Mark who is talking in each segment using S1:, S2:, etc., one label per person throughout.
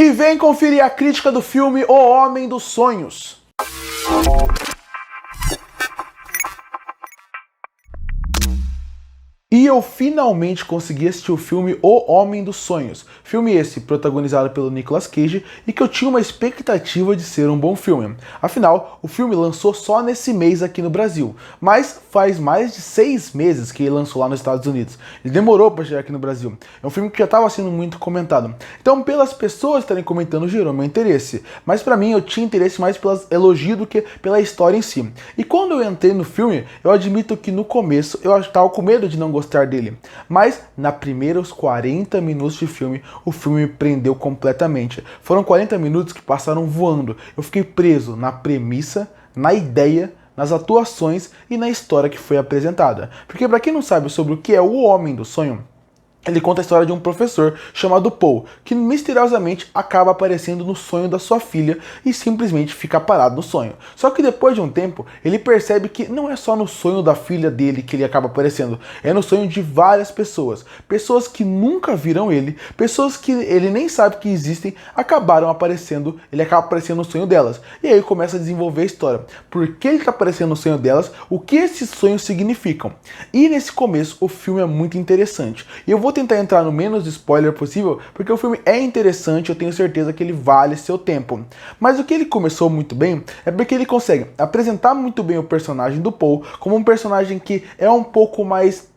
S1: E vem conferir a crítica do filme O Homem dos Sonhos. E eu finalmente consegui assistir o filme O Homem dos Sonhos. Filme esse protagonizado pelo Nicolas Cage e que eu tinha uma expectativa de ser um bom filme. Afinal, o filme lançou só nesse mês aqui no Brasil, mas faz mais de 6 meses que ele lançou lá nos Estados Unidos. Ele demorou para chegar aqui no Brasil. É um filme que já estava sendo muito comentado. Então, pelas pessoas estarem comentando, gerou meu interesse. Mas para mim, eu tinha interesse mais pelas elogios do que pela história em si. E quando eu entrei no filme, eu admito que no começo eu estava com medo de não gostar dele, mas na primeiros 40 minutos de filme, o filme me prendeu completamente. Foram 40 minutos que passaram voando. Eu fiquei preso na premissa, na ideia, nas atuações e na história que foi apresentada. Porque para quem não sabe sobre o que é o Homem do Sonho, ele conta a história de um professor chamado Paul, que misteriosamente acaba aparecendo no sonho da sua filha e simplesmente fica parado no sonho. Só que depois de um tempo, ele percebe que não é só no sonho da filha dele que ele acaba aparecendo, é no sonho de várias pessoas. Pessoas que nunca viram ele, pessoas que ele nem sabe que existem, acabaram aparecendo, ele acaba aparecendo no sonho delas. E aí começa a desenvolver a história. Por que ele está aparecendo no sonho delas, o que esses sonhos significam. E nesse começo, o filme é muito interessante. E eu vou tentar entrar no menos spoiler possível, porque o filme é interessante, eu tenho certeza que ele vale seu tempo. Mas o que ele começou muito bem é porque ele consegue apresentar muito bem o personagem do Paul como um personagem que é um pouco mais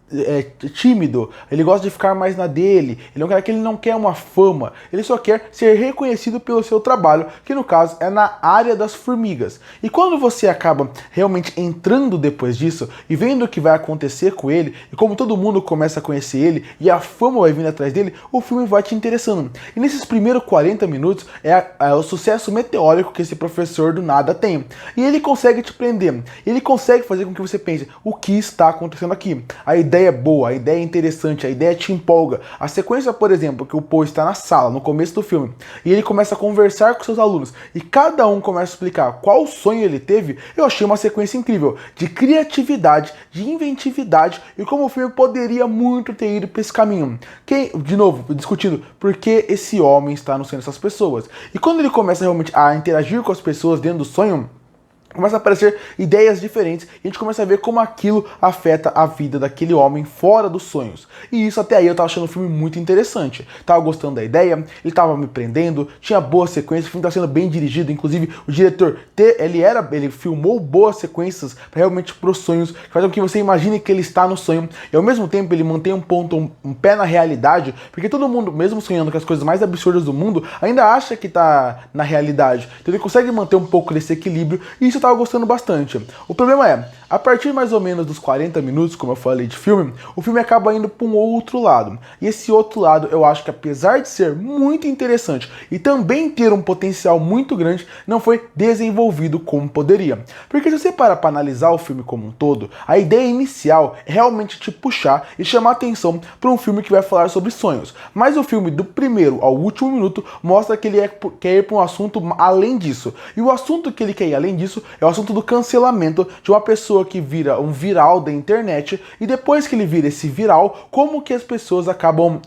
S1: tímido, ele gosta de ficar mais na dele, ele é um cara que ele não quer uma fama, ele só quer ser reconhecido pelo seu trabalho, que no caso é na área das formigas. E quando você acaba realmente entrando depois disso e vendo o que vai acontecer com ele, e como todo mundo começa a conhecer ele e a fama vai vindo atrás dele, o filme vai te interessando. E nesses primeiros 40 minutos é o sucesso meteórico que esse professor do nada tem. E ele consegue te prender, ele consegue fazer com que você pense o que está acontecendo aqui. A ideia é boa, a ideia é interessante, a ideia te empolga. A sequência, por exemplo, que o Paul está na sala, no começo do filme, e ele começa a conversar com seus alunos, e cada um começa a explicar qual sonho ele teve, eu achei uma sequência incrível, de criatividade, de inventividade, e como o filme poderia muito ter ido para esse caminho. De novo, discutindo por que esse homem está no sonho dessas pessoas. E quando ele começa realmente a interagir com as pessoas dentro do sonho, começa a aparecer ideias diferentes e a gente começa a ver como aquilo afeta a vida daquele homem fora dos sonhos. E isso até aí eu tava achando o filme muito interessante. Tava gostando da ideia, ele tava me prendendo, tinha boa sequência, o filme tá sendo bem dirigido, inclusive o diretor, ele filmou boas sequências realmente pros sonhos, que faz com que você imagine que ele está no sonho e ao mesmo tempo ele mantém um pé na realidade, porque todo mundo, mesmo sonhando com as coisas mais absurdas do mundo, ainda acha que tá na realidade. Então ele consegue manter um pouco desse equilíbrio e isso eu tava gostando bastante. O problema é, a partir mais ou menos dos 40 minutos, como eu falei de filme, o filme acaba indo para um outro lado. E esse outro lado, eu acho que apesar de ser muito interessante e também ter um potencial muito grande, não foi desenvolvido como poderia. Porque se você parar para analisar o filme como um todo, a ideia inicial é realmente te puxar e chamar atenção para um filme que vai falar sobre sonhos. Mas o filme, do primeiro ao último minuto, mostra que ele quer ir para um assunto além disso. E o assunto que ele quer ir além disso é o assunto do cancelamento de uma pessoa que vira um viral da internet e depois que ele vira esse viral, como que as pessoas acabam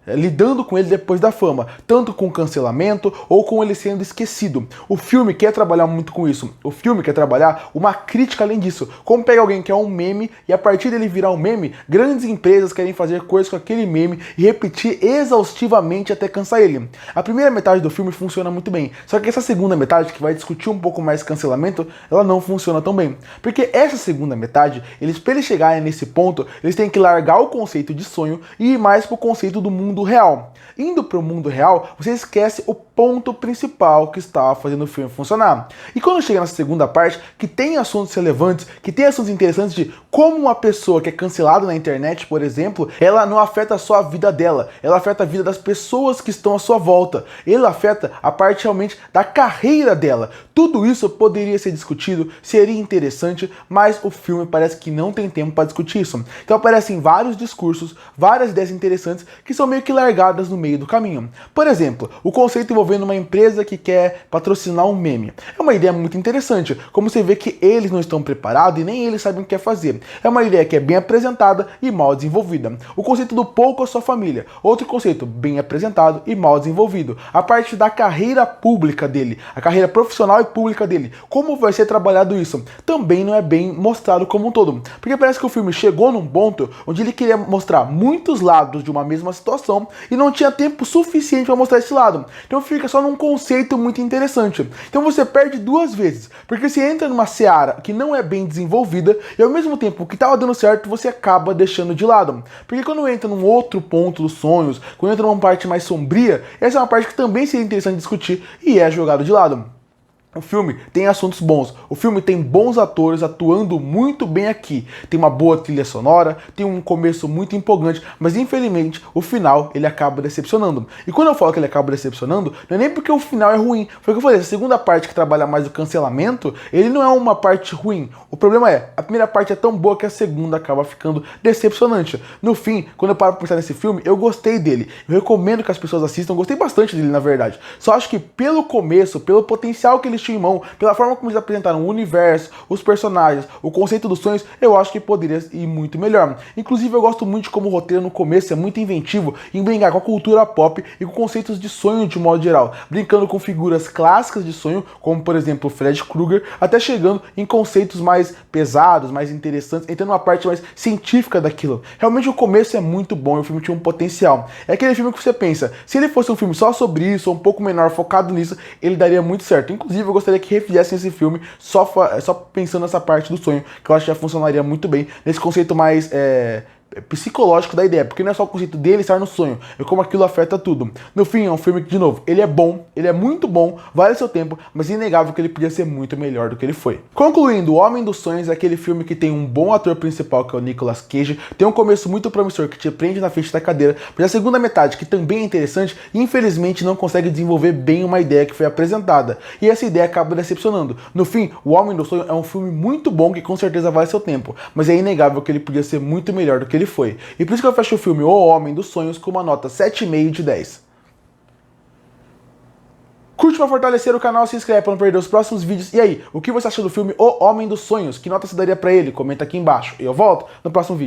S1: lidando com ele depois da fama, tanto com cancelamento ou com ele sendo esquecido. O filme quer trabalhar muito com isso. O filme quer trabalhar uma crítica além disso. Como pegar alguém que é um meme e a partir dele virar um meme, grandes empresas querem fazer coisas com aquele meme e repetir exaustivamente até cansar ele. A primeira metade do filme funciona muito bem, só que essa segunda metade, que vai discutir um pouco mais cancelamento, ela não funciona tão bem. Porque essa segunda metade, para eles chegarem nesse ponto, eles têm que largar o conceito de sonho e ir mais pro conceito do mundo real. Indo para o mundo real, você esquece o ponto principal que estava fazendo o filme funcionar. E quando chega na segunda parte, que tem assuntos relevantes, que tem assuntos interessantes de como uma pessoa que é cancelada na internet, por exemplo, ela não afeta só a vida dela, ela afeta a vida das pessoas que estão à sua volta, ela afeta a parte realmente da carreira dela. Tudo isso poderia ser discutido, seria interessante, mas o filme parece que não tem tempo para discutir isso. Então aparecem vários discursos, várias ideias interessantes que são meio que largadas no meio do caminho. Por exemplo, o conceito envolvendo envolvendo uma empresa que quer patrocinar um meme. É uma ideia muito interessante, como você vê que eles não estão preparados e nem eles sabem o que quer fazer. É uma ideia que é bem apresentada e mal desenvolvida. O conceito do pouco a sua família, outro conceito bem apresentado e mal desenvolvido. A parte da carreira pública dele, a carreira profissional e pública dele, como vai ser trabalhado isso, também não é bem mostrado como um todo. Porque parece que o filme chegou num ponto onde ele queria mostrar muitos lados de uma mesma situação e não tinha tempo suficiente para mostrar esse lado. Então fica só num conceito muito interessante. Então você perde duas vezes, porque você entra numa seara que não é bem desenvolvida e ao mesmo tempo que estava dando certo, você acaba deixando de lado. Porque quando entra num outro ponto dos sonhos, quando entra numa parte mais sombria, essa é uma parte que também seria interessante discutir e é jogado de lado. O filme tem assuntos bons, o filme tem bons atores atuando muito bem aqui, tem uma boa trilha sonora, tem um começo muito empolgante, mas infelizmente o final ele acaba decepcionando. E quando eu falo que ele acaba decepcionando, não é nem porque o final é ruim, foi o que eu falei, a segunda parte que trabalha mais o cancelamento, ele não é uma parte ruim. O problema é, a primeira parte é tão boa que a segunda acaba ficando decepcionante. No fim, quando eu paro pra pensar nesse filme, eu gostei dele, eu recomendo que as pessoas assistam, eu gostei bastante dele na verdade. Só acho que pelo começo, pelo potencial que eles em mão, pela forma como eles apresentaram o universo, os personagens, o conceito dos sonhos, eu acho que poderia ir muito melhor. Inclusive, eu gosto muito de como o roteiro no começo é muito inventivo em brincar com a cultura pop e com conceitos de sonho de modo geral, brincando com figuras clássicas de sonho, como por exemplo o Fred Krueger, até chegando em conceitos mais pesados, mais interessantes, entrando numa parte mais científica daquilo. Realmente o começo é muito bom e o filme tinha um potencial. É aquele filme que você pensa, se ele fosse um filme só sobre isso, ou um pouco menor, focado nisso, ele daria muito certo. Inclusive, eu gostaria que refizessem esse filme só pensando nessa parte do sonho, que eu acho que já funcionaria muito bem nesse conceito mais psicológico da ideia, porque não é só o conceito dele estar no sonho, é como aquilo afeta tudo. No fim, é um filme que, de novo, ele é bom, ele é muito bom, vale seu tempo, mas é inegável que ele podia ser muito melhor do que ele foi. Concluindo, O Homem dos Sonhos é aquele filme que tem um bom ator principal, que é o Nicolas Cage, tem um começo muito promissor que te prende na frente da cadeira, mas a segunda metade, que também é interessante, infelizmente não consegue desenvolver bem uma ideia que foi apresentada, e essa ideia acaba decepcionando. No fim, O Homem dos Sonhos é um filme muito bom que com certeza vale seu tempo, mas é inegável que ele podia ser muito melhor do que ele foi. E por isso que eu fecho o filme O Homem dos Sonhos com uma nota 7,5 de 10. Curte para fortalecer o canal, se inscreve para não perder os próximos vídeos. E aí, o que você achou do filme O Homem dos Sonhos? Que nota você daria para ele? Comenta aqui embaixo. E eu volto no próximo vídeo.